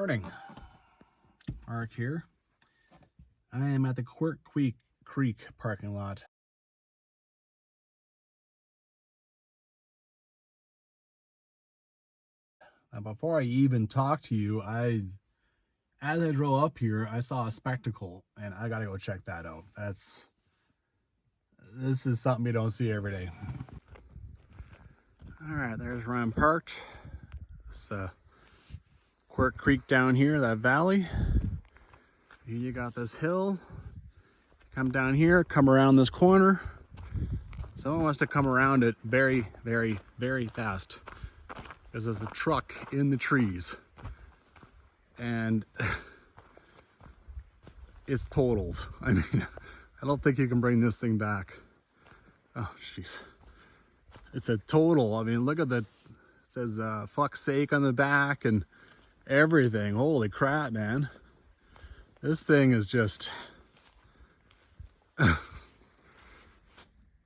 morning. Mark here. I am at the Quirk Creek parking lot. Now, before I even talk to you, as I drove up here, I saw a spectacle, and I gotta go check that out. This is something you don't see every day. All right, there's where I'm parked. It's Quirk Creek down here, that valley. Here you got this hill. Come down here, come around this corner. Someone wants to come around it very, very, very fast because there's a truck in the trees and it's totaled. I mean, I don't think you can bring this thing back. Oh, jeez. It's a total. I mean, look at that. It says fuck's sake on the back and everything. Holy crap, man. This thing is just... I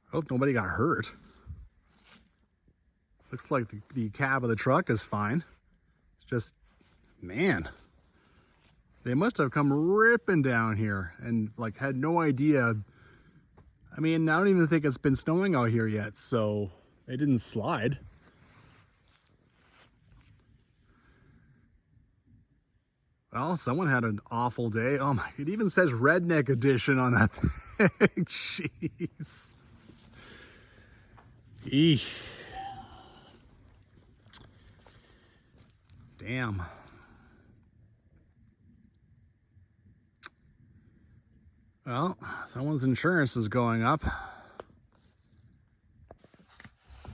hope nobody got hurt. Looks like the cab of the truck is fine. It's just, man, they must have come ripping down here and like had no idea. I mean, I don't even think it's been snowing out here yet, so they didn't slide. Well, someone had an awful day. Oh my, it even says redneck edition on that thing. Jeez. Eesh. Damn. Well, someone's insurance is going up.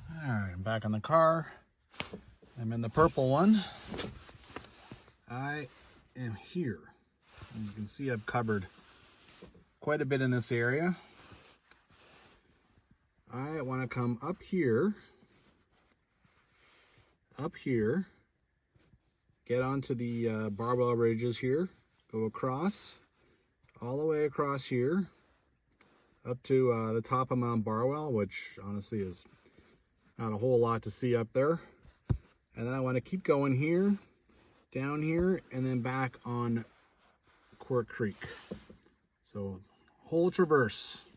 All right, I'm back in the car. I'm in the purple one. I am here. And you can see I've covered quite a bit in this area. I want to come up here, get onto the Barwell ridges here, go across, all the way across here, up to the top of Mount Barwell, which honestly is not a whole lot to see up there. And then I want to keep going here, down here, and then back on Quirk Creek. So, whole traverse.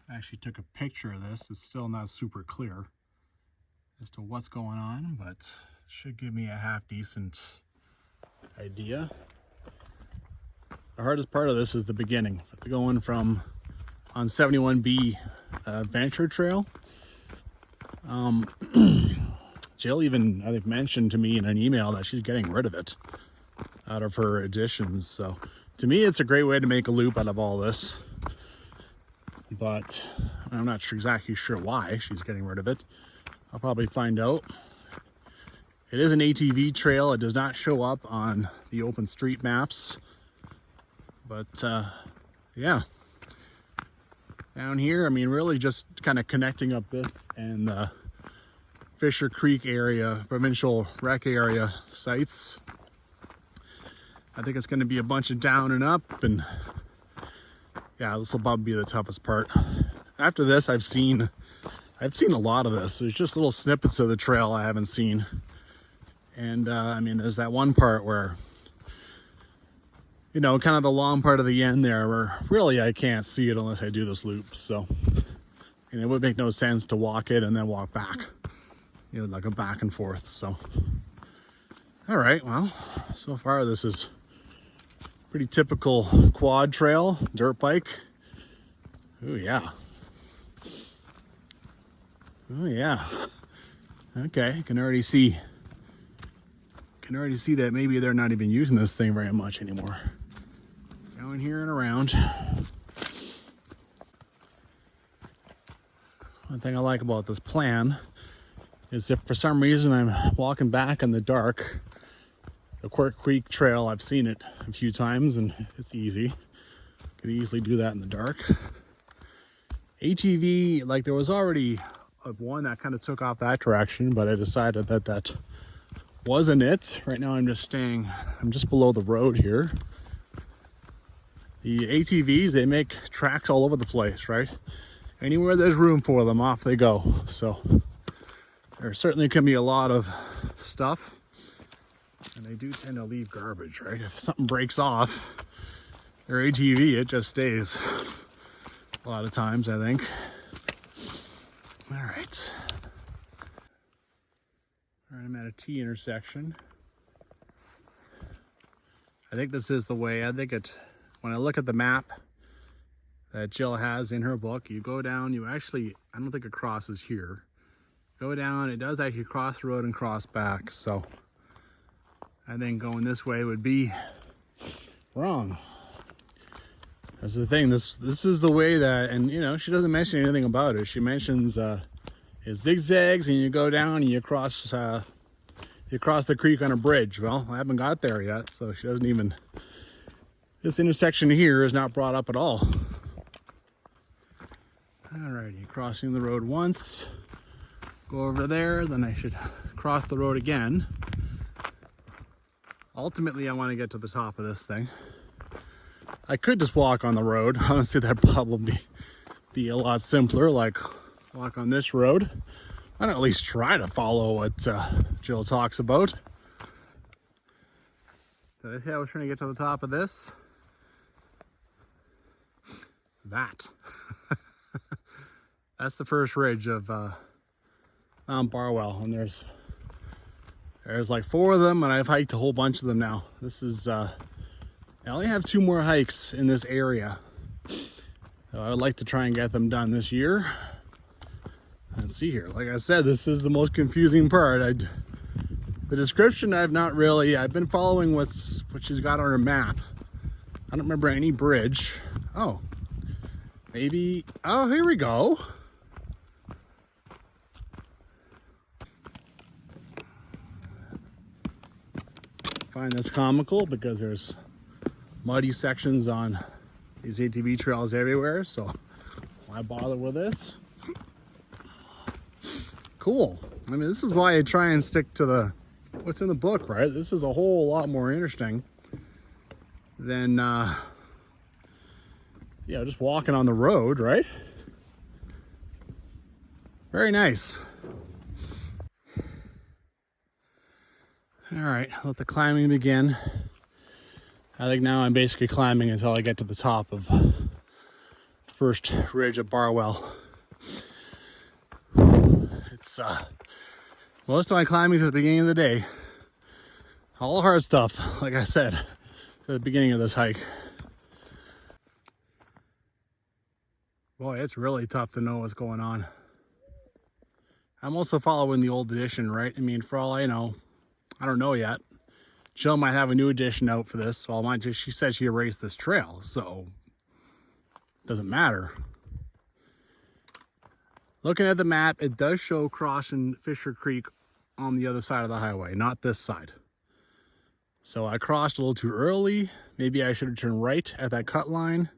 I actually took a picture of this. It's still not super clear as to what's going on, but should give me a half decent idea. The hardest part of this is the beginning. Going from on 71B Venture Trail. Jill even, I think, mentioned to me in an email that she's getting rid of it out of her editions. So to me, it's a great way to make a loop out of all this. But I'm not exactly sure why she's getting rid of it. I'll probably find out. It is an ATV trail. It does not show up on the open street maps. But yeah. Down here, I mean, really just kind of connecting up this and the Fisher Creek area, provincial rec area sites. I think it's going to be a bunch of down and up, and yeah, this will probably be the toughest part. After this, I've seen a lot of this. There's just little snippets of the trail I haven't seen. And I mean, there's that one part where, you know, kind of the long part of the end there where really I can't see it unless I do this loop. So, and it would make no sense to walk it and then walk back, you know, like a back and forth. So, all right, well, so far this is pretty typical quad trail, dirt bike. Oh yeah. Oh yeah. Okay, can already see that maybe they're not even using this thing very much anymore. Down here and around. One thing I like about this plan is if for some reason I'm walking back in the dark, the Quirk Creek Trail, I've seen it a few times and it's easy. Could easily do that in the dark. ATV, like there was already one that kind of took off that direction, but I decided that that wasn't it. Right now I'm just below the road here. The ATVs, they make tracks all over the place, right? Anywhere there's room for them, off they go. So There certainly can be a lot of stuff, and they do tend to leave garbage, right? If something breaks off their ATV, it just stays a lot of times, I think. All right. All right, I'm at a T intersection. I think this is the way. I think when I look at the map that Jill has in her book, you go down, you actually, I don't think it crosses here. Go down, it does actually cross the road and cross back. So I think going this way would be wrong. That's the thing, this is the way that, and you know, she doesn't mention anything about it. She mentions it zigzags and you go down and you cross the creek on a bridge. Well, I haven't got there yet, so she doesn't even, this intersection here is not brought up at all. Alrighty, crossing the road once, go over there, then I should cross the road again. Ultimately, I want to get to the top of this thing. I could just walk on the road. Honestly, that'd probably be a lot simpler, like walk on this road. I'd at least try to follow what Jill talks about. Did I say I was trying to get to the top of this? That. That's the first ridge of Mount Barwell, and there's like 4 of them, and I've hiked a whole bunch of them now. This is, I only have 2 more hikes in this area. So I would like to try and get them done this year. Let's see here. Like I said, this is the most confusing part. The description I've been following what she's got on her map. I don't remember any bridge. Oh, maybe, oh, here we go. Find this comical because there's muddy sections on these ATV trails everywhere, so why bother with this? Cool. I mean, this is why I try and stick to what's in the book, right? This is a whole lot more interesting than just walking on the road, right? Very nice. All right, let the climbing begin. I think now I'm basically climbing until I get to the top of first ridge of Barwell. It's most of my climbing at the beginning of the day. All hard stuff, like I said, at the beginning of this hike. Boy, it's really tough to know what's going on. I'm also following the old edition, right? I mean, for all I know, I don't know yet. Jill might have a new edition out for this. Well, she said she erased this trail, so it doesn't matter. Looking at the map, it does show crossing Fisher Creek on the other side of the highway, not this side. So I crossed a little too early. Maybe I should have turned right at that cut line.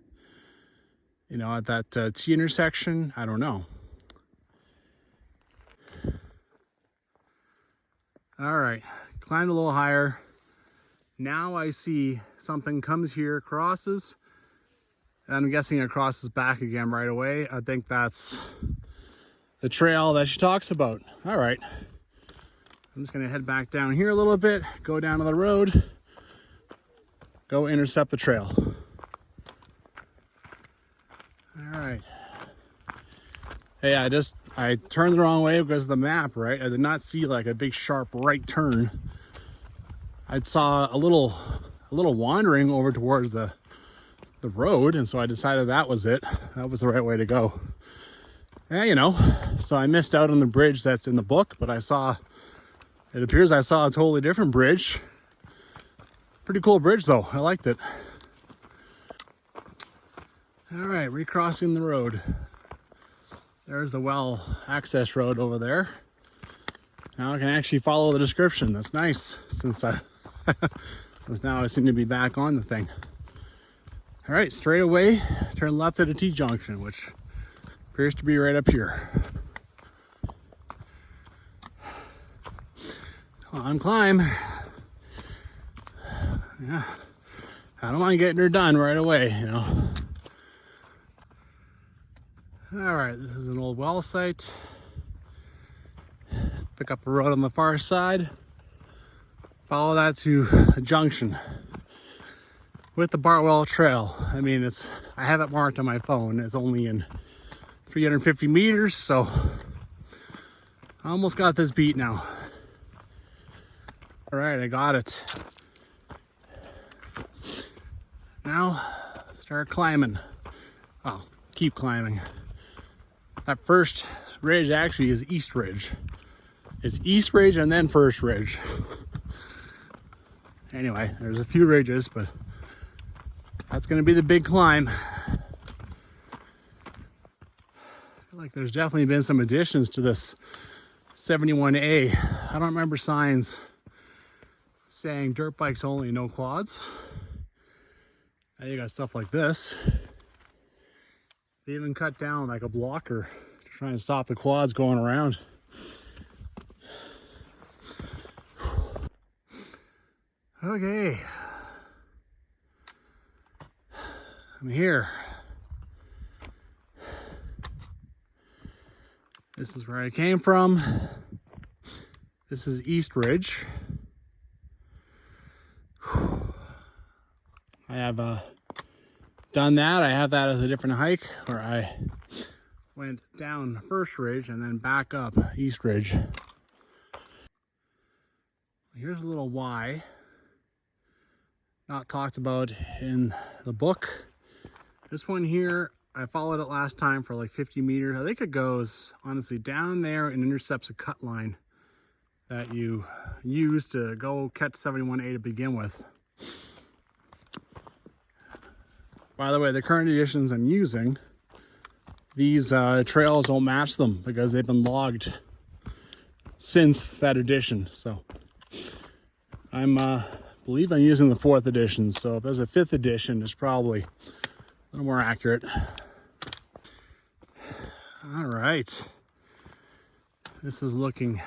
You know, at that T intersection. I don't know. All right, climbed a little higher. Now I see something comes here, crosses, and I'm guessing it crosses back again right away. I think that's the trail that she talks about. All right, I'm just gonna head back down here a little bit, go down to the road, go intercept the trail. All right. Hey, I turned the wrong way because of the map, right? I did not see like a big sharp right turn. I saw a little wandering over towards the road, and so I decided that was it. That was the right way to go. Yeah, you know, so I missed out on the bridge that's in the book, but it appears I saw a totally different bridge. Pretty cool bridge though, I liked it. All right, recrossing the road. There's the well access road over there. Now I can actually follow the description. That's nice, since now I seem to be back on the thing. All right, straight away, turn left at a T-junction, which appears to be right up here. Come on, climb. Yeah, I don't mind getting her done right away, you know. All right, this is an old well site. pick up a road on the far side, follow that to a junction with the Barwell Trail. I mean, I have it marked on my phone. It's only in 350 meters, so I almost got this beat now. All right, I got it. Now, start climbing. Oh, keep climbing. That first ridge actually is East Ridge. It's East Ridge and then First Ridge. Anyway, there's a few ridges, but that's gonna be the big climb. I feel like there's definitely been some additions to this 71A. I don't remember signs saying dirt bikes only, no quads. Now you got stuff like this. They even cut down like a blocker to try and stop the quads going around. Okay. I'm here. This is where I came from. This is East Ridge. I have done that. I have that as a different hike where I went down First Ridge and then back up East Ridge. Here's a little Y, not talked about in the book. This one here, I followed it last time for like 50 meters. I think it goes honestly down there and intercepts a cut line that you use to go catch 71A to begin with. By the way, the current editions I'm using, these trails don't match them because they've been logged since that edition. So I believe I'm using the 4th edition. So if there's a 5th edition, it's probably a little more accurate. All right. This is looking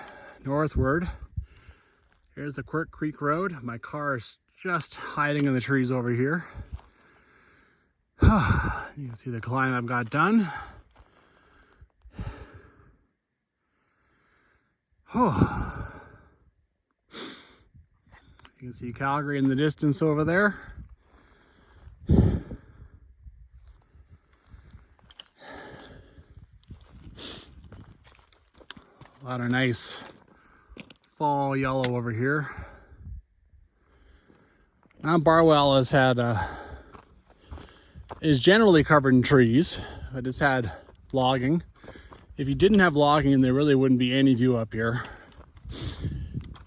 northward. Here's the Quirk Creek Road. My car is just hiding in the trees over here. You can see the climb I've got done. Oh. You can see Calgary in the distance over there. A lot of nice fall yellow over here. Mount Barwell has had is generally covered in trees, but it's had logging. If you didn't have logging, there really wouldn't be any view up here.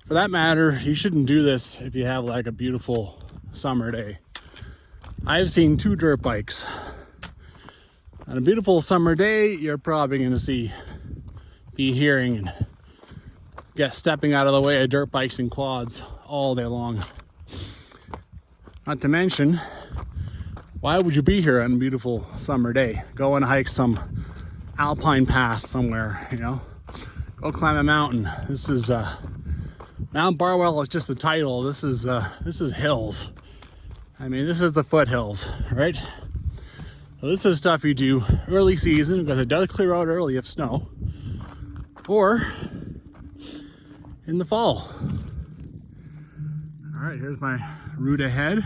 For that matter, you shouldn't do this if you have like a beautiful summer day. I've seen 2 dirt bikes. On a beautiful summer day, you're probably going to be hearing and stepping out of the way of dirt bikes and quads all day long. Not to mention, why would you be here on a beautiful summer day? Go and hike some alpine pass somewhere, you know? Go climb a mountain. This is Mount Barwell is just the title. This is hills. I mean, this is the foothills, right? So this is stuff you do early season because it does clear out early if snow, or in the fall. All right, here's my route ahead.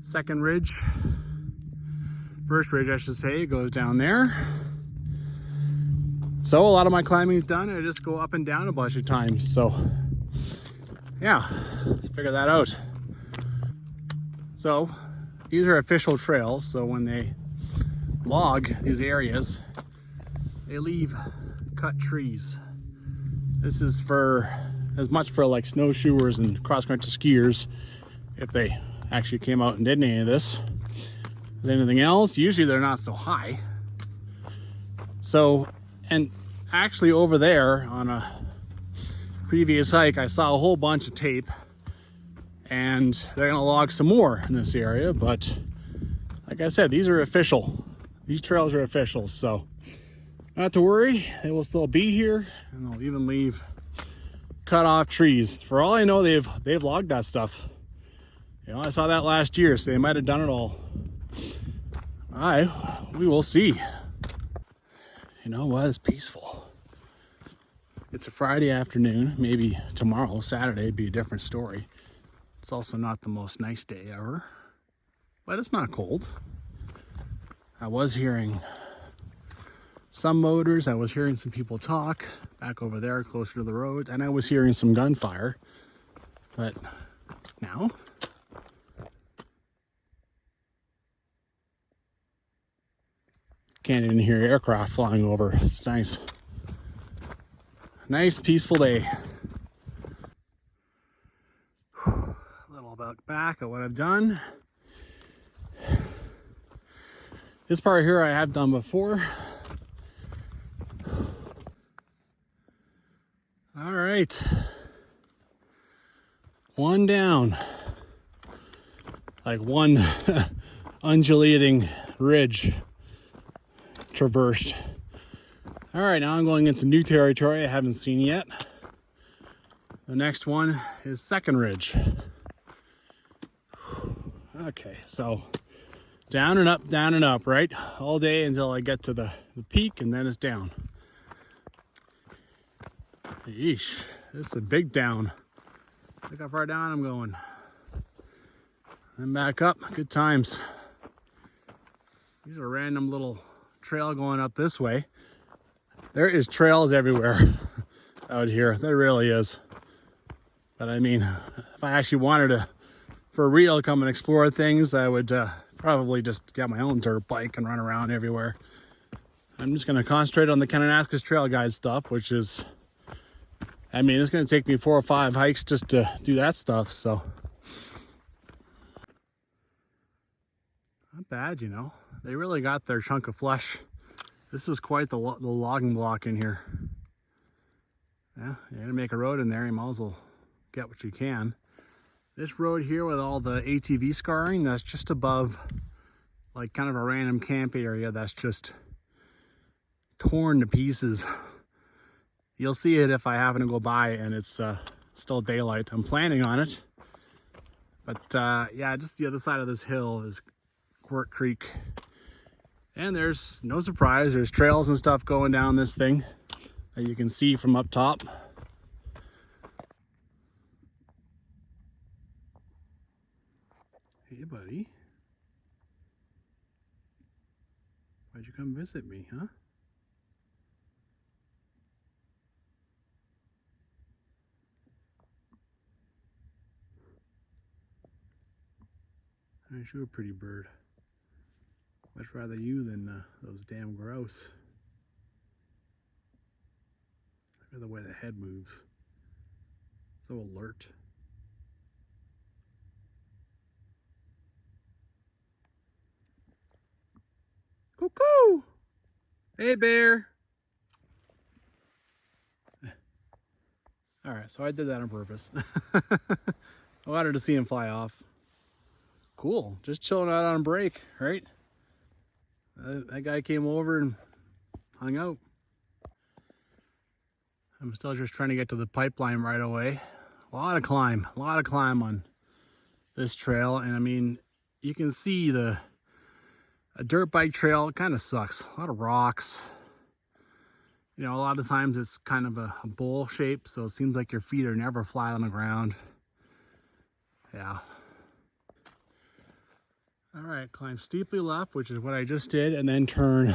Second ridge, First Ridge I should say, goes down there. So a lot of my climbing is done. I just go up and down a bunch of times. So yeah, let's figure that out. So these are official trails. So when they log these areas, they leave cut trees. This is for as much for like snowshoers and cross-country skiers if they actually came out and did any of this as anything else. Usually they're not so high. So, and actually over there on a previous hike, I saw a whole bunch of tape, and they're gonna log some more in this area. But like I said, these are official. These trails are official, so not to worry. They will still be here, and they'll even leave cut off trees. For all I know, they've logged that stuff. You know, I saw that last year, so they might have done it all. We will see. You know what? It's peaceful. It's a Friday afternoon. Maybe tomorrow, Saturday, would be a different story. It's also not the most nice day ever, but it's not cold. I was hearing some motors. I was hearing some people talk back over there closer to the road, and I was hearing some gunfire. But now, can't even hear aircraft flying over. It's nice. Nice, peaceful day. A little about back at what I've done. This part here I have done before. All right. One down. Like one undulating ridge traversed. All right, now I'm going into new territory I haven't seen yet. The next one is Second Ridge. Okay, so down and up, right? All day until I get to the peak, and then it's down. Yeesh, this is a big down. Look how far down I'm going. Then back up, good times. These are a random little trail going up this way. There is trails everywhere out here. There really is. But I mean, if I actually wanted to, for real, come and explore things, I would probably just get my own dirt bike and run around everywhere. I'm just going to concentrate on the Kananaskis Trail Guide stuff, which is, I mean, it's going to take me 4 or 5 hikes just to do that stuff, so. Not bad, you know. They really got their chunk of flesh. This is quite the logging block in here. Yeah, you're gonna make a road in there, you might as well get what you can. This road here with all the ATV scarring, that's just above, like kind of a random camp area that's just torn to pieces. You'll see it if I happen to go by and it's still daylight. I'm planning on it. But yeah, just the other side of this hill is Quirt Creek. And there's no surprise, there's trails and stuff going down this thing that you can see from up top. Hey buddy, why'd you come visit me, huh? Aren't you a pretty bird? Much rather you than those damn grouse. Look at the way the head moves. So alert. Cuckoo! Hey bear! Alright, so I did that on purpose. I wanted to see him fly off. Cool, just chilling out on break, right? That guy came over and hung out. I'm still just trying to get to the pipeline right away. A lot of climb on this trail. And I mean, you can see a dirt bike trail kind of sucks. A lot of rocks. You know, a lot of times it's kind of a bowl shape, so it seems like your feet are never flat on the ground. Yeah. All right, climb steeply left, which is what I just did, and then turn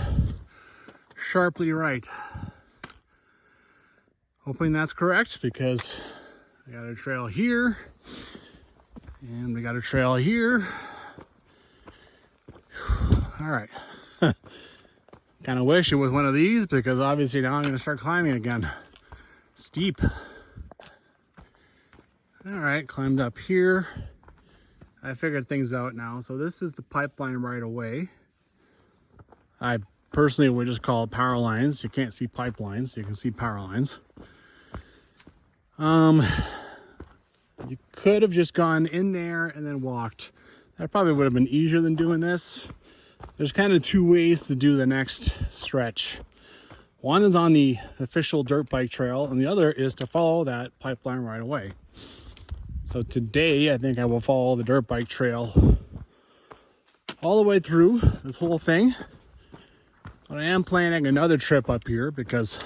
sharply right. Hoping that's correct, because I got a trail here, and we got a trail here. All right. Kind of wish it was one of these, because obviously now I'm going to start climbing again. Steep. All right, climbed up here. I figured things out now. So this is the pipeline right away. I personally would just call it power lines. You can't see pipelines, you can see power lines. You could have just gone in there and then walked. That probably would have been easier than doing this. There's kind of 2 ways to do the next stretch. One is on the official dirt bike trail, and the other is to follow that pipeline right away. So today, I think I will follow the dirt bike trail all the way through this whole thing. But I am planning another trip up here because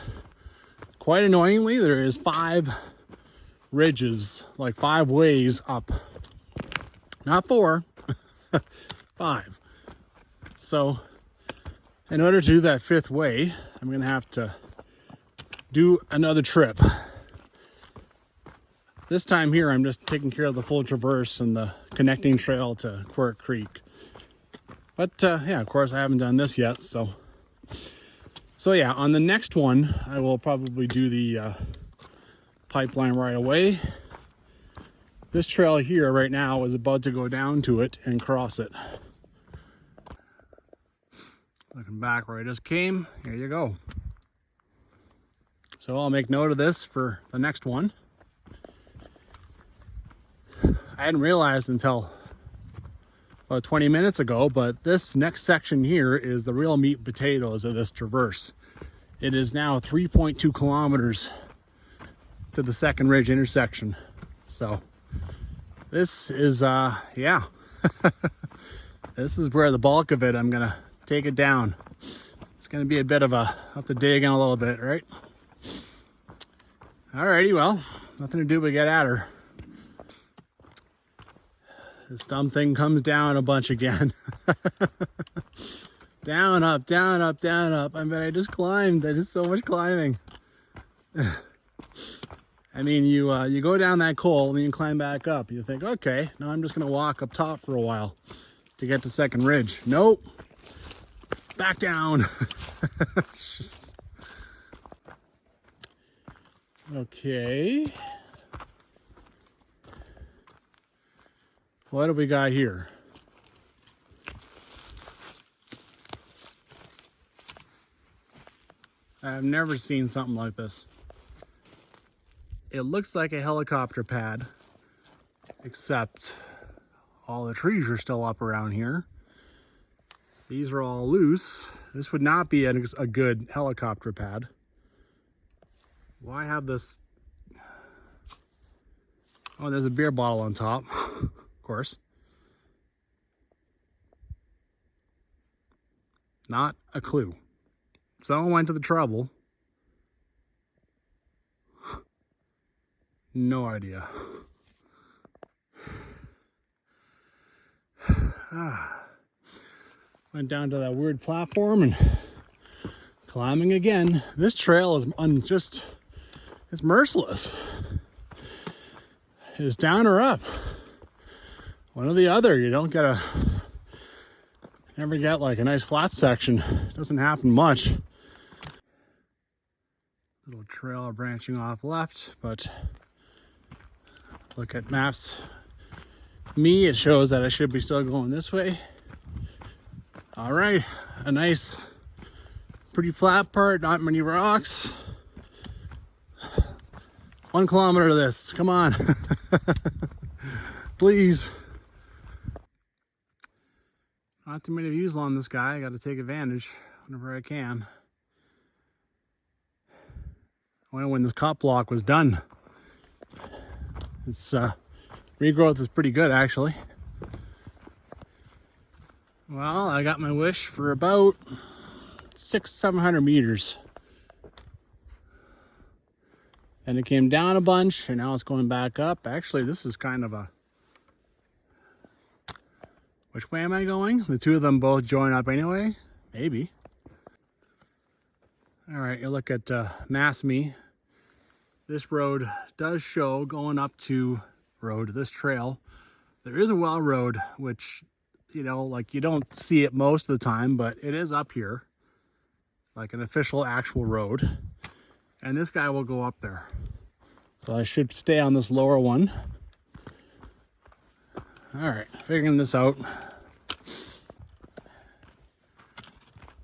quite annoyingly, there is 5 ridges, like 5 ways up. Not 4, 5. So in order to do that 5th way, I'm going to have to do another trip. This time here, I'm just taking care of the full traverse and the connecting trail to Quirk Creek. But yeah, of course, I haven't done this yet. So yeah, on the next one, I will probably do the pipeline right away. This trail here right now is about to go down to it and cross it. Looking back where I just came, here you go. So I'll make note of this for the next one. I hadn't realized until about 20 minutes ago, but this next section here is the real meat and potatoes of this traverse. It is now 3.2 kilometers to the Second Ridge intersection. So this is, yeah, this is where the bulk of it, I'm gonna take it down. It's gonna be a bit of a, have to dig in a little bit, right? Alrighty, well, nothing to do but get at her. This dumb thing comes down a bunch again. Down, up, down, up, down, up. I mean, I just climbed. I did so much climbing. I mean, you go down that coal and then you climb back up. You think, okay, now I'm just going to walk up top for a while to get to Second Ridge. Nope. Back down. Okay. What do we got here? I've never seen something like this. It looks like a helicopter pad, except all the trees are still up around here. These are all loose. This would not be a good helicopter pad. Why have this? Oh, there's a beer bottle on top. Course. Not a clue. Someone went to the trouble. No idea. Went down to that weird platform and climbing again. This trail is it's merciless. It's down or up. One or the other. You don't never get like a nice flat section. It doesn't happen much. Little trail branching off left, but look at maps. It shows that I should be still going this way. All right, a nice, pretty flat part, not many rocks. 1 kilometer of this, come on. Please. Not too many views along this guy. I got to take advantage whenever I can. Well, when this cop block was done, its regrowth is pretty good, actually. Well, I got my wish for about 600-700 meters. And it came down a bunch, and now it's going back up. Actually, this is kind of a... Which way am I going? The two of them both join up anyway? Maybe. All right, you look at Massme. This road does show going up to this trail. There is a well road, which, you know, like you don't see it most of the time, but it is up here. Like an official actual road. And this guy will go up there. So I should stay on this lower one. All right, figuring this out.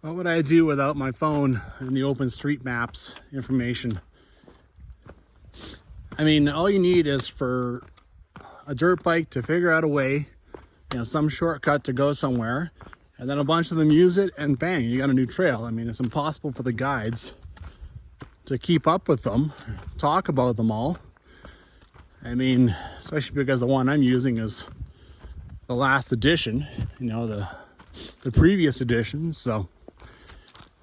What would I do without my phone and the OpenStreetMaps information? I mean, all you need is for a dirt bike to figure out a way, you know, some shortcut to go somewhere, and then a bunch of them use it, and bang, you got a new trail. I mean, it's impossible for the guides to keep up with them, talk about them all. I mean, especially because the one I'm using is the last edition, you know, the previous edition. So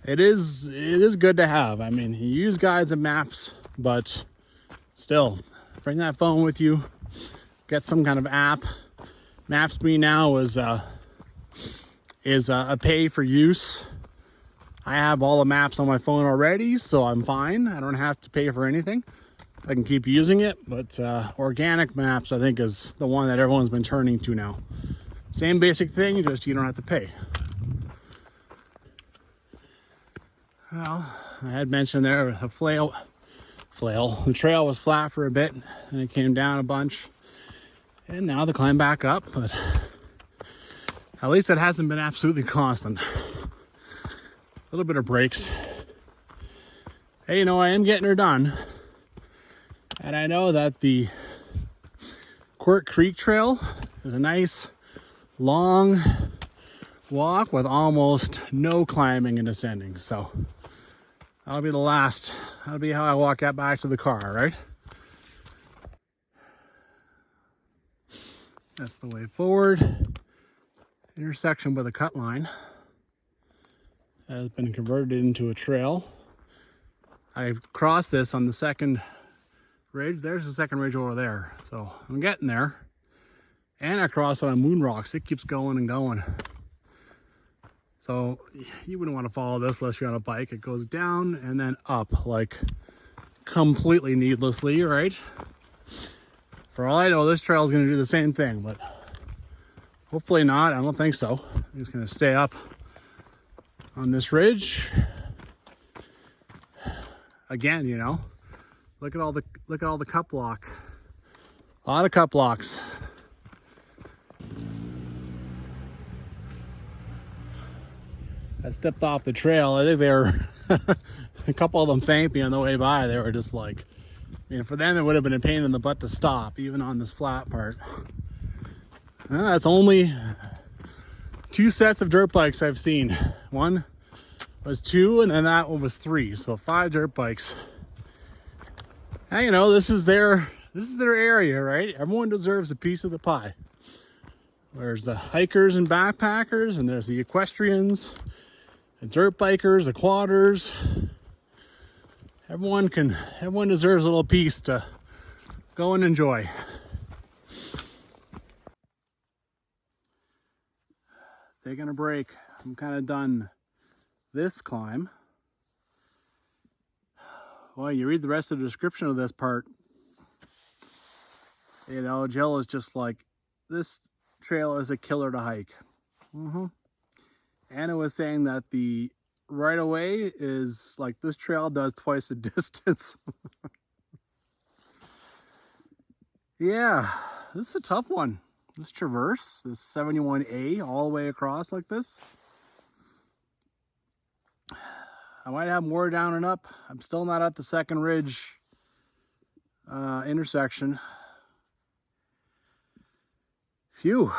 it is good to have. I mean, you use guides and maps, but still, bring that phone with you. Get some kind of app. Maps.me now is a pay for use. I have all the maps on my phone already, so I'm fine. I don't have to pay for anything. I can keep using it, but organic maps I think is the one that everyone's been turning to now. Same basic thing, just you don't have to pay. Well, I had mentioned there a flail. The trail was flat for a bit and it came down a bunch, and now the climb back up, but at least it hasn't been absolutely constant. A little bit of breaks. Hey, you know, I am getting her done. And I know that the Quirk Creek Trail is a nice long walk with almost no climbing and descending. So that'll be the last. That'll be how I walk back to the car, right? That's the way forward. Intersection with a cut line that has been converted into a trail. I crossed this on the second ridge. There's the second ridge over there. So I'm getting there. And I crossed on moon rocks. It keeps going and going. So you wouldn't want to follow this unless you're on a bike. It goes down and then up, like completely needlessly, right? For all I know, this trail is going to do the same thing, but hopefully not. I don't think so. I'm just going to stay up on this ridge. Again, you know, look at all the cup block. A lot of cup blocks. I stepped off the trail. I think they were a couple of them thanked me on the way by. They were just like, I mean, for them it would have been a pain in the butt to stop, even on this flat part. That's only 2 sets of dirt bikes I've seen. One was 2, and then that one was 3. So 5 dirt bikes. And you know, this is their area, right? Everyone deserves a piece of the pie. There's the hikers and backpackers, and there's the equestrians, the dirt bikers, the quadders. Everyone deserves a little piece to go and enjoy. Taking a break. I'm kind of done this climb. Well, you read the rest of the description of this part, you know, Jill is just like, this trail is a killer to hike. Anna was saying that the right of way is like, this trail does twice the distance. Yeah, this is a tough one. This traverse, this 71A all the way across like this. I might have more down and up. I'm still not at the second ridge intersection. Phew.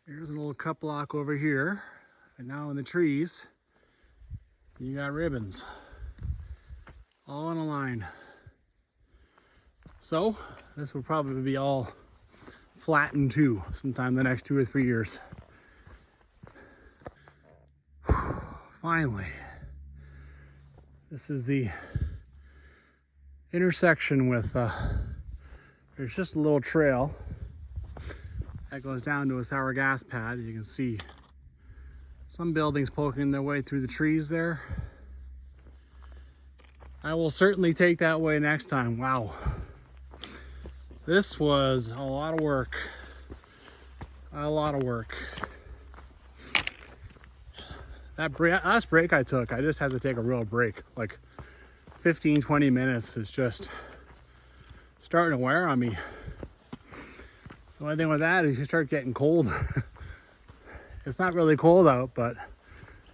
Here's a little cup block over here. And now in the trees, you got ribbons. All in a line. So, this will probably be all flattened too, sometime in the next 2 or 3 years. Finally. This is the intersection with, there's just a little trail that goes down to a sour gas pad. You can see some buildings poking their way through the trees there. I will certainly take that way next time. Wow. This was a lot of work. A lot of work. That last break I took, I just had to take a real break. Like 15, 20 minutes is just starting to wear on me. The only thing with that is you start getting cold. It's not really cold out, but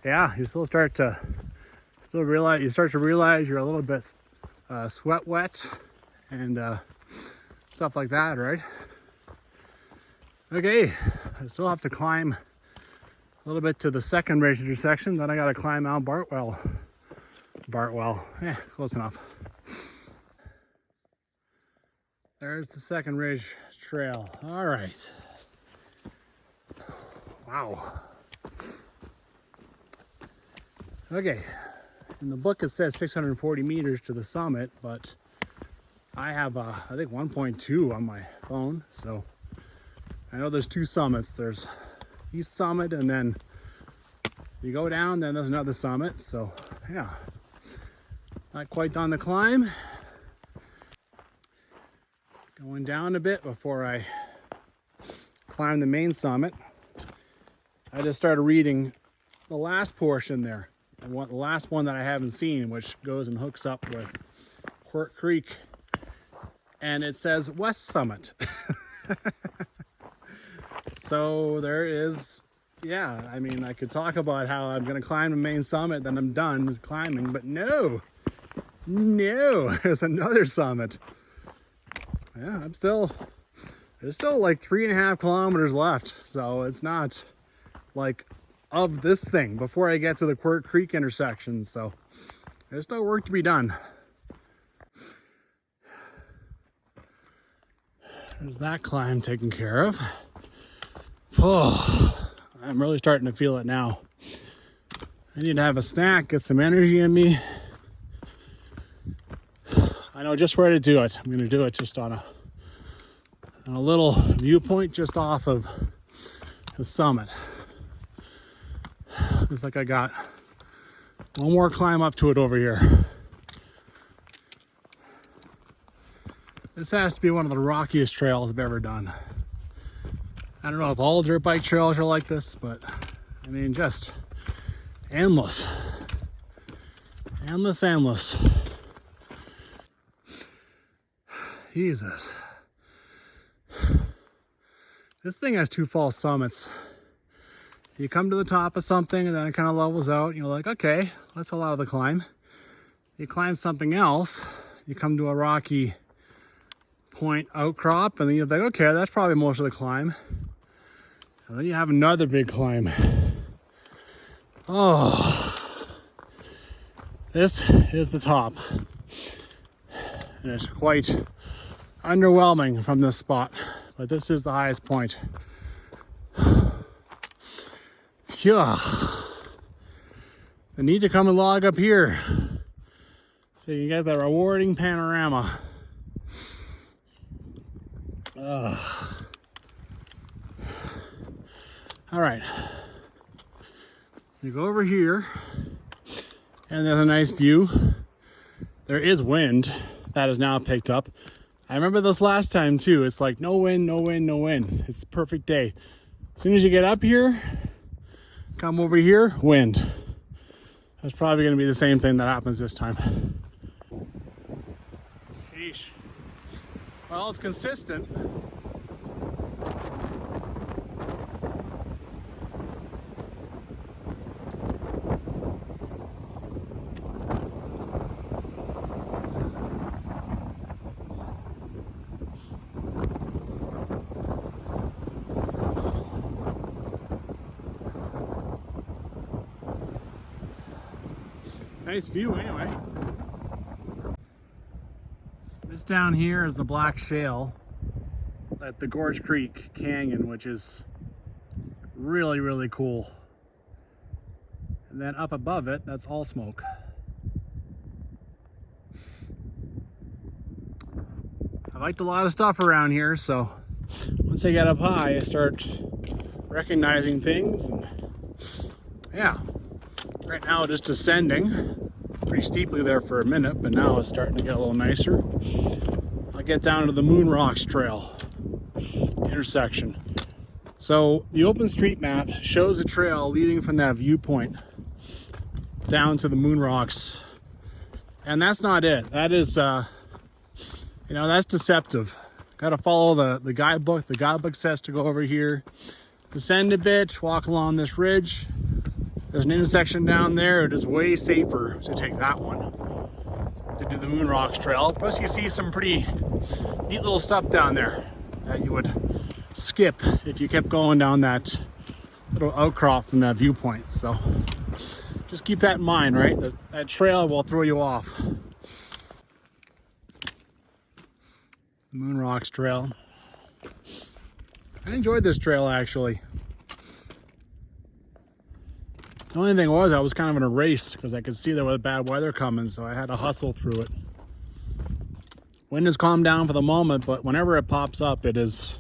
yeah, you still start to realize you're a little bit sweat wet and stuff like that, right? Okay, I still have to climb a little bit to the second ridge intersection. Then I got to climb Mount Barwell. Close enough. There's the second ridge trail. All right. Wow. Okay, in the book it says 640 meters to the summit, but I have I think 1.2 on my phone, so I know there's two summits. There's East Summit, and then you go down, then there's another summit. So yeah, not quite done the climb. Going down a bit before I climb the main summit. I just started reading the last portion there, the last one that I haven't seen, which goes and hooks up with Quirk Creek, and it says West Summit. So there is, yeah, I mean, I could talk about how I'm going to climb the main summit, then I'm done climbing, but no, there's another summit. Yeah, there's still like 3.5 kilometers left, so it's not like of this thing before I get to the Quirk Creek intersection, so there's still work to be done. There's that climb taken care of. Oh, I'm really starting to feel it now. I need to have a snack, get some energy in me. I know just where to do it. I'm going to do it just on a little viewpoint just off of the summit. Looks like I got one more climb up to it over here. This has to be one of the rockiest trails I've ever done. I don't know if all dirt bike trails are like this, but I mean, just endless. Endless. Jesus. This thing has two false summits. You come to the top of something and then it kind of levels out and you're like, okay, let's allow the climb. You climb something else, you come to a rocky point outcrop, and then you're like, okay, that's probably most of the climb. And then you have another big climb. Oh, this is the top. And it's quite underwhelming from this spot, but this is the highest point. Yeah. I need to come and log up here so you can get that rewarding panorama. All right, you go over here and there's a nice view. There is wind that is now picked up. I remember this last time too. It's like no wind. It's a perfect day. As soon as you get up here, come over here, wind. That's probably going to be the same thing that happens this time. Sheesh. Well, it's consistent. Nice view anyway. This down here is the Black Shale at the Gorge Creek Canyon, which is really cool. And then up above it, that's all smoke. I liked a lot of stuff around here, so once I get up high, I start recognizing things. And yeah, right now just descending pretty steeply there for a minute, but now it's starting to get a little nicer. I'll get down to the Moon Rocks Trail intersection. So the OpenStreetMap shows a trail leading from that viewpoint down to the Moon Rocks, and that's not it. That is, you know, that's deceptive. Got to follow the guidebook. The guidebook says to go over here, descend a bit, walk along this ridge. There's an intersection down there. It is way safer to take that one to do the Moon Rocks Trail. Plus you see some pretty neat little stuff down there that you would skip if you kept going down that little outcrop from that viewpoint. So just keep that in mind, right? That trail will throw you off. The Moon Rocks Trail. I enjoyed this trail actually. The only thing was I was kind of in a race because I could see there was bad weather coming, so I had to hustle through it. Wind has calmed down for the moment, but whenever it pops up, it's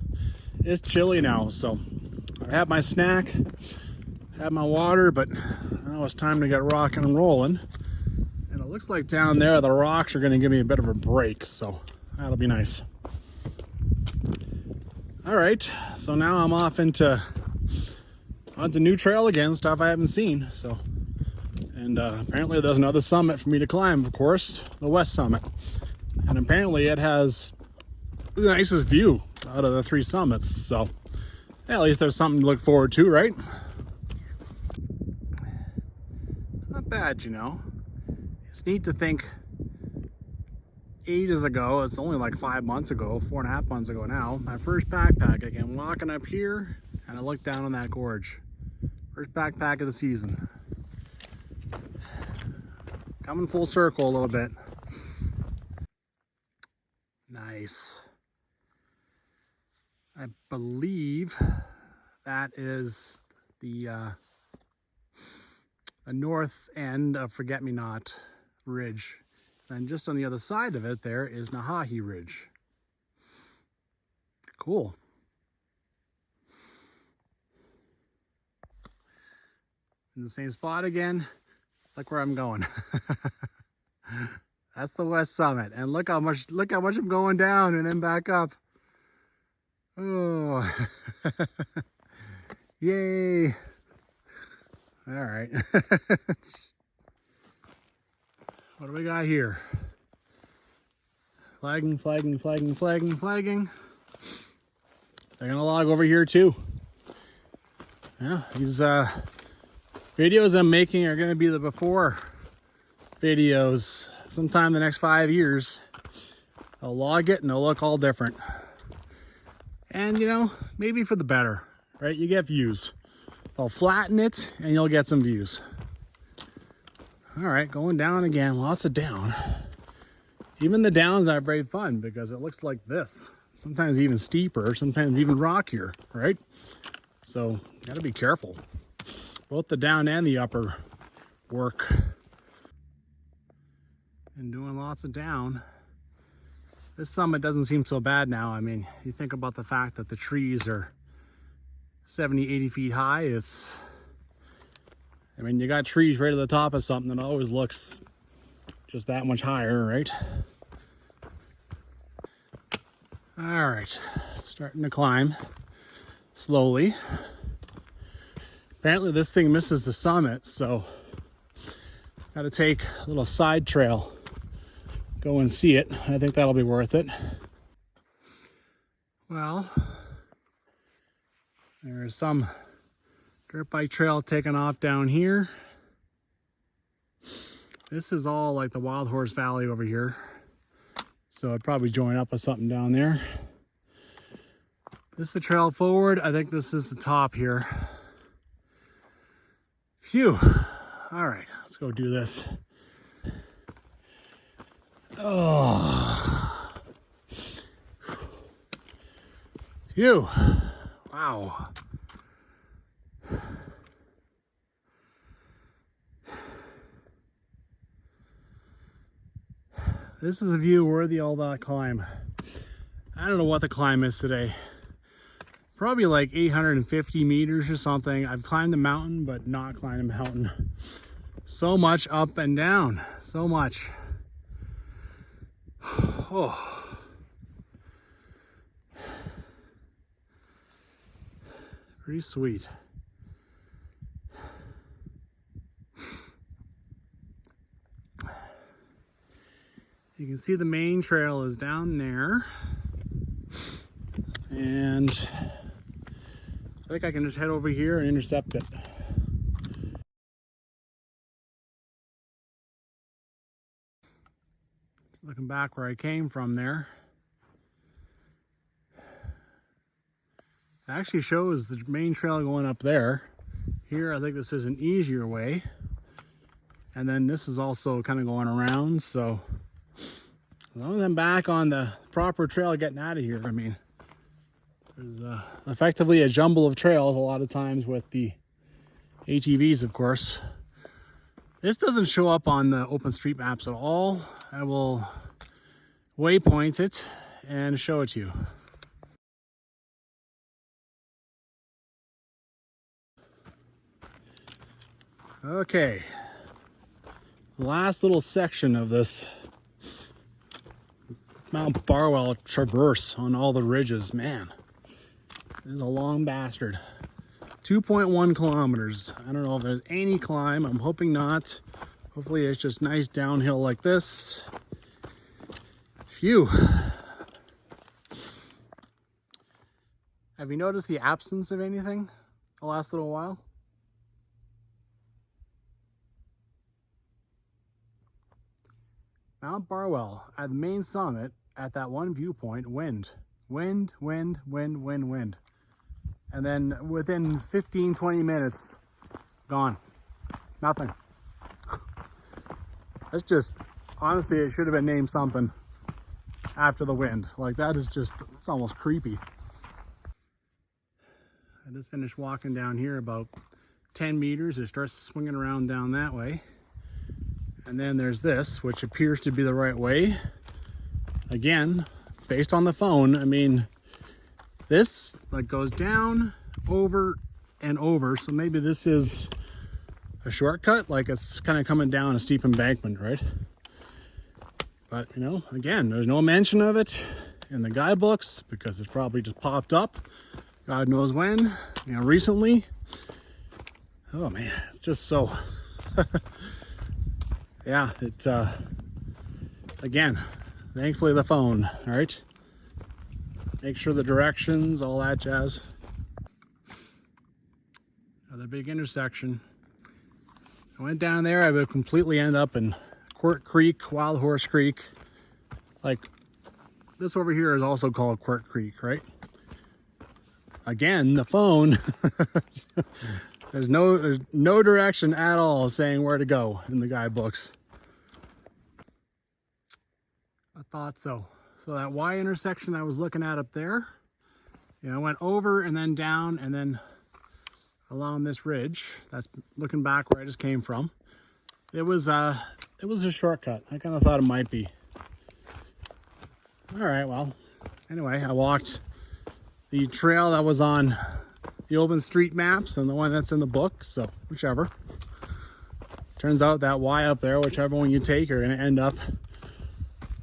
chilly now. So I have my snack, have my water, but now it's time to get rocking and rolling. And it looks like down there the rocks are going to give me a bit of a break, so that'll be nice. All right, so now I'm off onto new trail again, stuff I haven't seen. So, and apparently there's another summit for me to climb, of course, the West Summit. And apparently it has the nicest view out of the 3 summits. So yeah, at least there's something to look forward to, right? Not bad, you know. It's neat to think ages ago, it's only like 5 months ago, 4.5 months ago now, my first backpack, again, walking up here and I look down on that gorge. First backpack of the season. Coming full circle a little bit. Nice. I believe that is the north end of Forget-Me-Not Ridge. And just on the other side of it there is Nahahi Ridge. Cool. In the same spot again. Look where I'm going. That's the West Summit, and look how much I'm going down and then back up. Oh, yay! All right. What do we got here? Flagging. They're gonna log over here too. Yeah, these videos I'm making are gonna be the before videos. Sometime in the next 5 years, I'll log it and it'll look all different. And you know, maybe for the better, right? You get views. I'll flatten it and you'll get some views. All right, going down again, lots of down. Even the downs are very fun because it looks like this. Sometimes even steeper, sometimes even rockier, right? So, gotta be careful. Both the down and the upper work. And doing lots of down. This summit doesn't seem so bad now. I mean, you think about the fact that the trees are 70, 80 feet high. I mean, you got trees right at the top of something that always looks just that much higher, right? All right, starting to climb slowly. Apparently this thing misses the summit, so got to take a little side trail. Go and see it. I think that'll be worth it. Well, there's some dirt bike trail taking off down here. This is all like the Wild Horse Valley over here. So I'd probably join up with something down there. This is the trail forward. I think this is the top here. Phew. All right, let's go do this. Oh. Phew. Wow. This is a view worthy all that climb. I don't know what the climb is today. Probably like 850 meters or something. I've climbed the mountain, but not climbed the mountain. So much up and down, so much. Oh. Pretty sweet. You can see the main trail is down there. And I think I can just head over here and intercept it. Just looking back where I came from there. It actually shows the main trail going up there. Here, I think this is an easier way. And then this is also kind of going around, so as long as I'm back on the proper trail getting out of here, I mean, there's effectively a jumble of trails a lot of times with the ATVs, of course. This doesn't show up on the OpenStreetMaps at all. I will waypoint it and show it to you. Okay, last little section of this Mount Barwell traverse on all the ridges. Man, this is a long bastard. 2.1 kilometers. I don't know if there's any climb. I'm hoping not. Hopefully it's just nice downhill like this. Phew. Have you noticed the absence of anything the last little while? Mount Barwell at the main summit at that one viewpoint, wind. Wind, wind, wind, wind, wind. And then within 15, 20 minutes, gone. Nothing. That's just, honestly, it should have been named something after the wind. Like that is just, it's almost creepy. I just finished walking down here about 10 meters. It starts swinging around down that way. And then there's this, which appears to be the right way. Again, based on the phone, I mean, this like goes down, over, and over. So maybe this is a shortcut, like it's kind of coming down a steep embankment, right? But, you know, again, there's no mention of it in the guidebooks because it's probably just popped up. God knows when, you know, recently. Oh man, it's just so... Yeah, it, again, thankfully the phone, all right? Make sure the directions, all that jazz. Another big intersection. I went down there, I would completely end up in Quirt Creek, Wild Horse Creek. Like, this over here is also called Quirt Creek, right? Again, the phone, there's no direction at all saying where to go in the guidebooks. I thought so. So that Y intersection I was looking at up there, you know, I went over and then down and then along this ridge. That's looking back where I just came from. It was a shortcut. I kind of thought it might be. All right, well, anyway, I walked the trail that was on the OpenStreetMaps and the one that's in the book, so whichever. Turns out that Y up there, whichever one you take, you're going to end up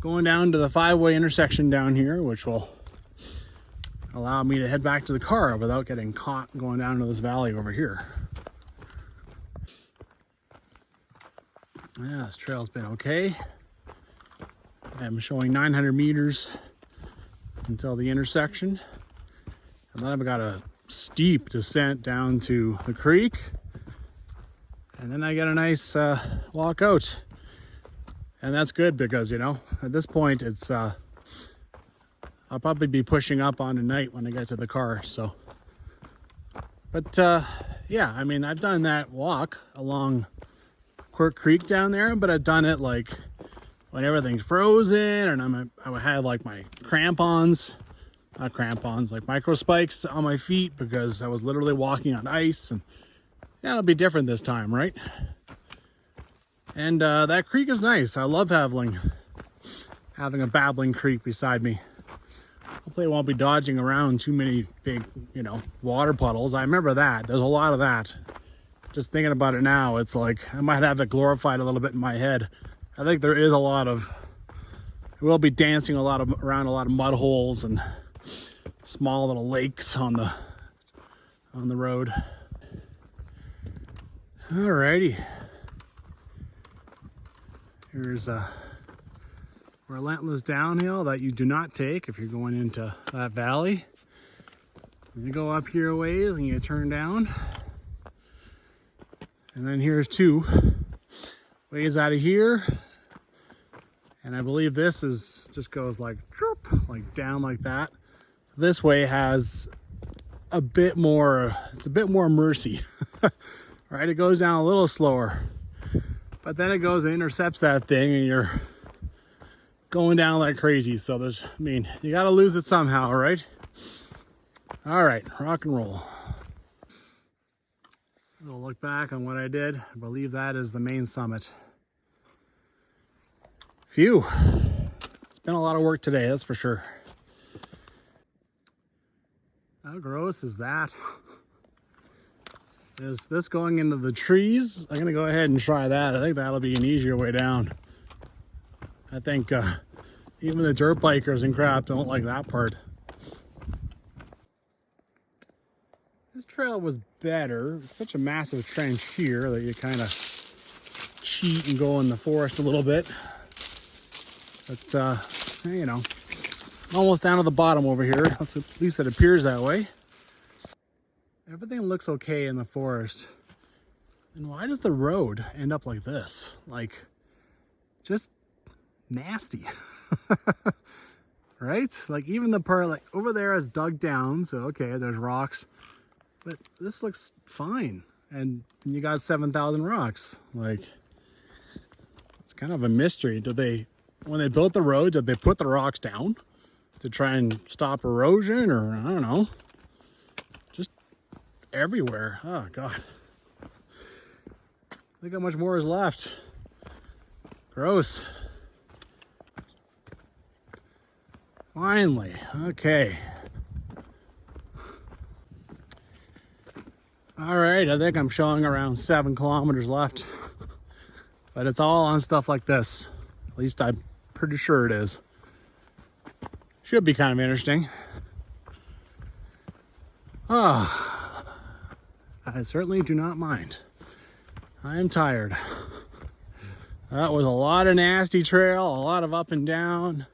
going down to the 5-way intersection down here, which will allow me to head back to the car without getting caught going down to this valley over here. Yeah, this trail's been okay. I'm showing 900 meters until the intersection. And then I've got a steep descent down to the creek. And then I get a nice walk out. And that's good because, you know, at this point it's, I'll probably be pushing up on tonight when I get to the car, so. But yeah, I mean, I've done that walk along Quirt Creek down there, but I've done it like when everything's frozen and I had like my crampons, not crampons, like micro spikes on my feet because I was literally walking on ice. And yeah, it'll be different this time, right? And that creek is nice. I love having a babbling creek beside me. Hopefully it won't be dodging around too many big, you know, water puddles. I remember that. There's a lot of that. Just thinking about it now, it's like I might have it glorified a little bit in my head. I think there is a lot of, we'll be dancing around a lot of mud holes and small little lakes on the road. Alrighty. Here's a relentless downhill that you do not take if you're going into that valley. You go up here a ways and you turn down. And then here's two ways out of here. And I believe this just goes like down like that. This way has a bit more, it's a bit more mercy. Right, it goes down a little slower. But then it goes and intercepts that thing and you're going down like crazy. So there's, I mean, you got to lose it somehow, right? All right, rock and roll. A little look back on what I did. I believe that is the main summit. Phew. It's been a lot of work today, that's for sure. How gross is that? Is this going into the trees? I'm gonna go ahead and try that. I think that'll be an easier way down. I think even the dirt bikers and crap don't like that part. This trail was better. It's such a massive trench here that you kind of cheat and go in the forest a little bit. But, you know, almost down to the bottom over here. At least it appears that way. Everything looks okay in the forest. And why does the road end up like this? Like, just nasty. Right? Like, even the part like over there is dug down, so okay, there's rocks. But this looks fine. And you got 7,000 rocks. Like, it's kind of a mystery. When they built the road, did they put the rocks down to try and stop erosion, or I don't know? Just everywhere. Oh God. Look how much more is left. Gross. Finally, okay. All right, I think I'm showing around 7 kilometers left, but it's all on stuff like this. At least I'm pretty sure it is. Should be kind of interesting. Ah, I certainly do not mind. I am tired. That was a lot of nasty trail, a lot of up and down.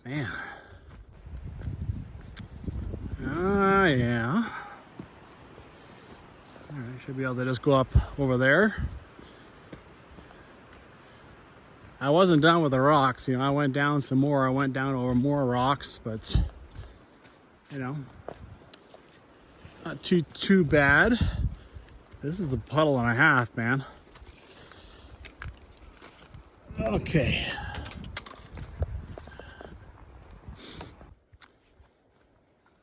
Man. Yeah. All right, should be able to just go up over there. I wasn't done with the rocks, you know, I went down some more. I went down over more rocks, but, you know, not too bad. This is a puddle and a half, man. Okay.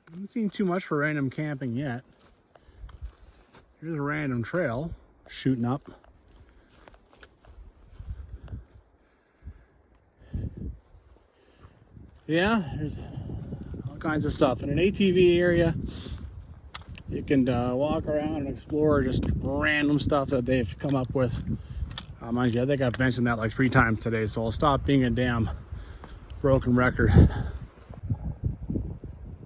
I haven't seen too much for random camping yet. Here's a random trail shooting up. Yeah, there's all kinds of stuff. In an ATV area, you can walk around and explore just random stuff that they've come up with. Mind you, I think I've mentioned that like 3 times today, so I'll stop being a damn broken record.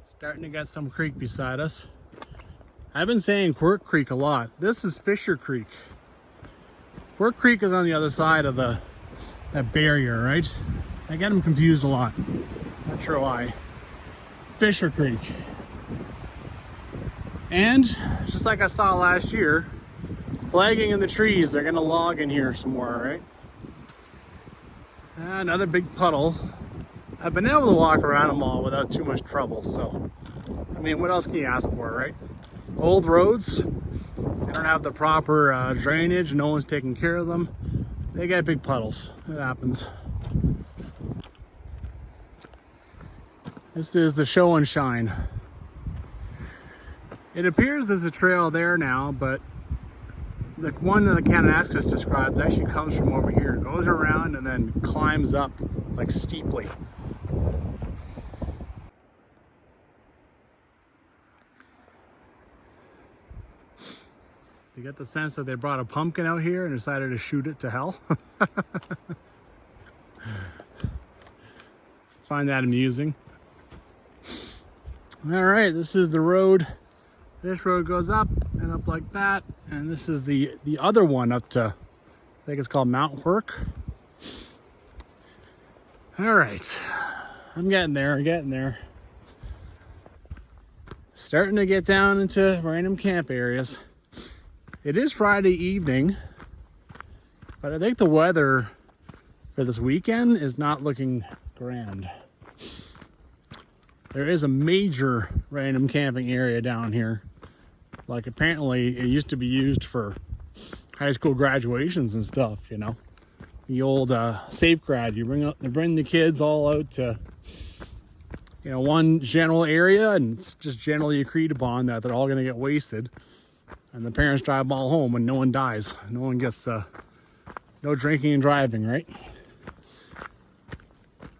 Starting to get some creek beside us. I've been saying Quirk Creek a lot. This is Fisher Creek. Quirk Creek is on the other side of that barrier, right? I get them confused a lot. Not sure why. Fisher Creek. And just like I saw last year, flagging in the trees, they're gonna log in here some more, right? Another big puddle. I've been able to walk around them all without too much trouble, so I mean, what else can you ask for, right? Old roads, they don't have the proper drainage, no one's taking care of them. They get big puddles. It happens. This is the show and shine. It appears there's a trail there now, but the one that the Kananaskis described actually comes from over here. It goes around and then climbs up like steeply. You get the sense that they brought a pumpkin out here and decided to shoot it to hell. Find that amusing. All right, this is the road. This road goes up and up like that. And this is the other one up to, I think it's called Mount Quirk. All right, I'm getting there. Starting to get down into random camp areas. It is Friday evening, but I think the weather for this weekend is not looking grand. There is a major random camping area down here. Like, apparently it used to be used for high school graduations and stuff, you know. The old safe grad, you bring the kids all out to, you know, one general area, and it's just generally agreed upon that they're all going to get wasted. And the parents drive all home when no one dies. No one gets, no drinking and driving, right?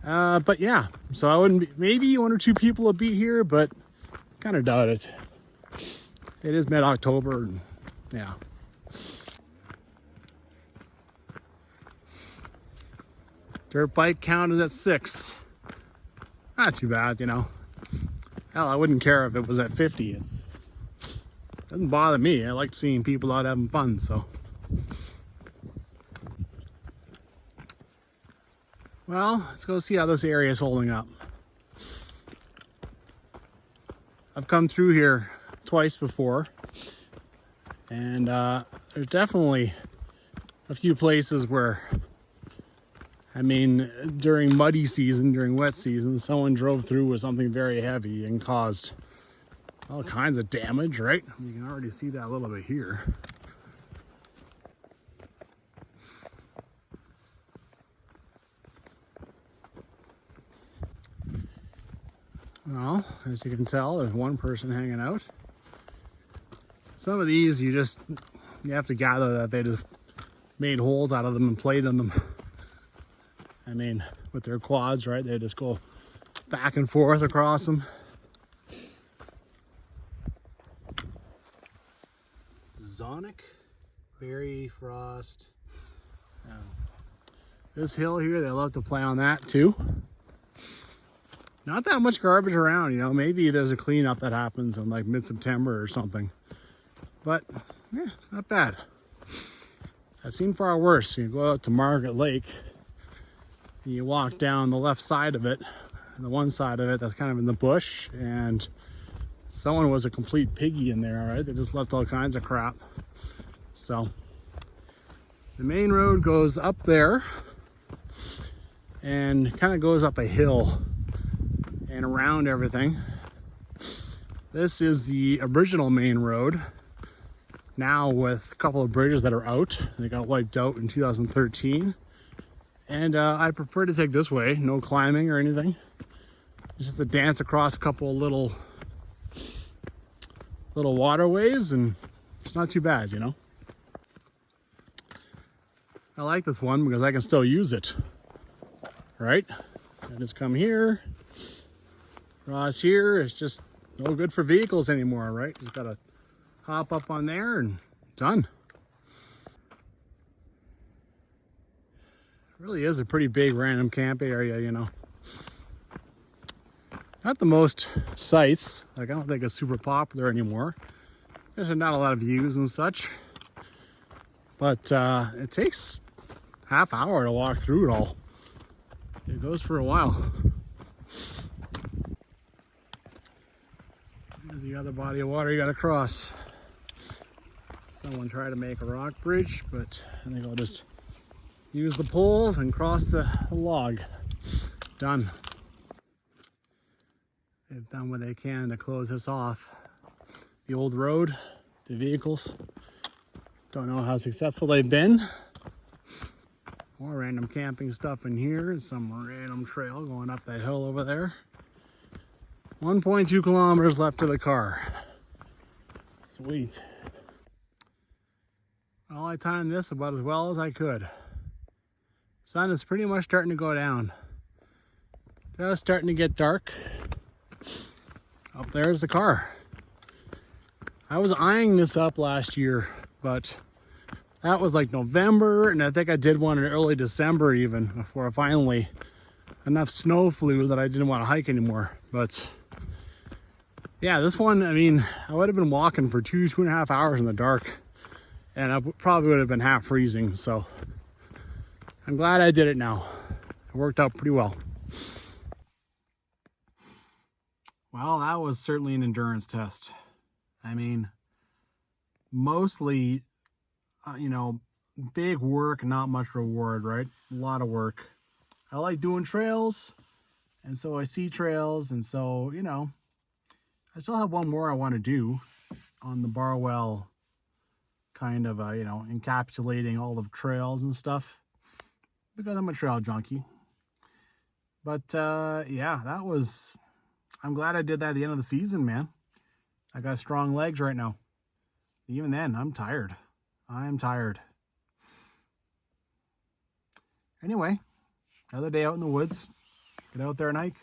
But yeah, so I wouldn't be, maybe 1 or 2 people will be here, but kind of doubt it. It is mid-October, and yeah. Dirt bike count is at 6. Not too bad, you know. Hell, I wouldn't care if it was at 50. It doesn't bother me. I like seeing people out having fun, so. Well, let's go see how this area is holding up. I've come through here twice before, and there's definitely a few places where, I mean, during muddy season, during wet season, someone drove through with something very heavy and caused all kinds of damage, right? You can already see that a little bit here. Well, as you can tell, there's one person hanging out. Some of these you have to gather that they just made holes out of them and played in them. I mean, with their quads, right? They just go back and forth across them. Zonic, berry, frost. This hill here, they love to play on that too. Not that much garbage around, you know. Maybe there's a cleanup that happens in like mid-September or something. But, yeah, not bad. I've seen far worse. You go out to Margaret Lake, and you walk down the left side of it, and the one side of it that's kind of in the bush, and someone was a complete piggy in there, right? They just left all kinds of crap. So, the main road goes up there, and kind of goes up a hill and around everything. This is the original main road, now with a couple of bridges that are out. They got wiped out in 2013. And I prefer to take this way, no climbing or anything. It's just to dance across a couple of little waterways, and it's not too bad, you know. I like this one because I can still use it, right? I just come here. Across here, it's just no good for vehicles anymore, right? You've got to hop up on there and done. It really is a pretty big random camp area, you know. Not the most sites. Like, I don't think it's super popular anymore. There's not a lot of views and such. But it takes half hour to walk through it all. It goes for a while. There's the other body of water you gotta cross. Someone tried to make a rock bridge, but I think I'll just use the poles and cross the log. Done. They've done what they can to close this off. The old road, the vehicles. Don't know how successful they've been. More random camping stuff in here, and some random trail going up that hill over there. 1.2 kilometers left to the car. Sweet. Well, I timed this about as well as I could. Sun is pretty much starting to go down. Just starting to get dark. Up there's the car. I was eyeing this up last year, but that was like November, and I think I did one in early December even, before finally enough snow flew that I didn't want to hike anymore. But yeah, this one, I mean, I would have been walking for 2.5 hours in the dark, and I probably would have been half freezing. So I'm glad I did it now. It worked out pretty well. Well, that was certainly an endurance test. I mean, mostly, you know, big work, not much reward, right? A lot of work. I like doing trails, and so I see trails, and so, you know, I still have one more I want to do on the Barwell, kind of, you know, encapsulating all the trails and stuff, because I'm a trail junkie. But yeah, that was, I'm glad I did that at the end of the season, man. I got strong legs right now. Even then, I'm tired. I'm tired. Anyway, another day out in the woods. Get out there and hike.